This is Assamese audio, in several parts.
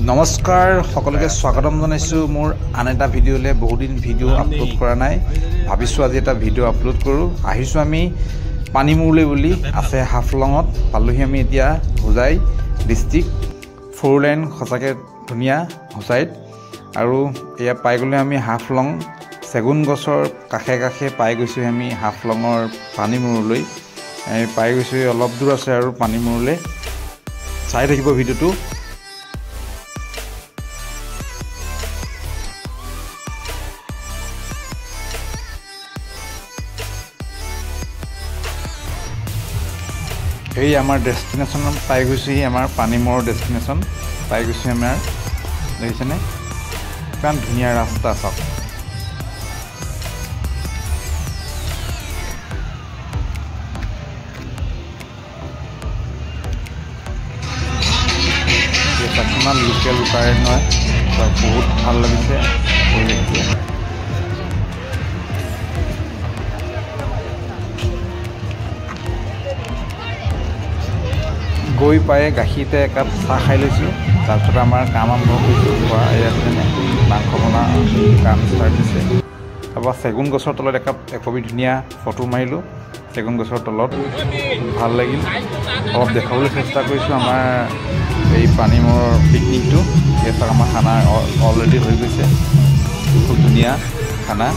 নমস্কাৰ সকলোকে স্বাগতম জনাইছো মোৰ আন এটা ভিডিঅ'লে বহুদিন ভিডিঅ' আপলোড কৰা নাই ভাবিছো আজি এটা ভিডিঅ' আপলোড কৰো আহিছো আমি পানীমূৰলৈ বুলি আছে হাফলঙত পালোহি আমি এতিয়া হোজাই ডিস্ট্ৰিক্ট ফ'ৰ লাইন সঁচাকে ধুনিয়া হোজাইত আৰু এয়া পাই গলে আমি হাফলং চেগুন গছৰ কাষে কাষে পাই গৈছো আমি হাফলঙৰ পানীমূৰলৈ পাই গৈছো অলপ দূৰ আছে আৰু পানীমূৰলৈ চাই থাকিব ভিডিঅ'টো এই আমাৰ ডেষ্টিনেশ্যন পাই গৈছে আমাৰ পানীমূৰৰ ডেষ্টিনেশ্যন পাই গৈছে আমাৰ দেখিছেনে কিমান ধুনীয়া ৰাস্তা চাওক কিমান লোকেল কাৰেণ্ট নহয় বহুত ভাল লাগিছে পৰিৱেশটো গৈ পাই গাখীৰতে একাপ চাহ খাই লৈছোঁ তাৰপিছত আমাৰ কাম আৰম্ভ কৰিছোঁ খোৱা ইয়াত মাংস বনা কাম ষ্টাৰ্ট দিছে তাৰপৰা চেগুন গছৰ তলত একপি ধুনীয়া ফটো মাৰিলোঁ চেগুন গছৰ তলত ভাল লাগিল অলপ দেখাবলৈ চেষ্টা কৰিছোঁ আমাৰ এই পানীমূৰৰ পিকনিকটো ইয়াত আমাৰ খানা অলৰেডি হৈ গৈছে খুব ধুনীয়া খানা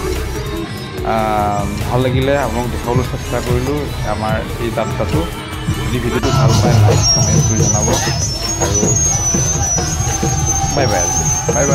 ভাল লাগিলে আপোনাক দেখাবলৈ চেষ্টা কৰিলোঁ আমাৰ এই যাত্ৰাটো যদি ভিডিঅ'টো ভাল পায় লাইক কমেণ্ট কৰি জনাব আৰু বাই বাই বাই বাই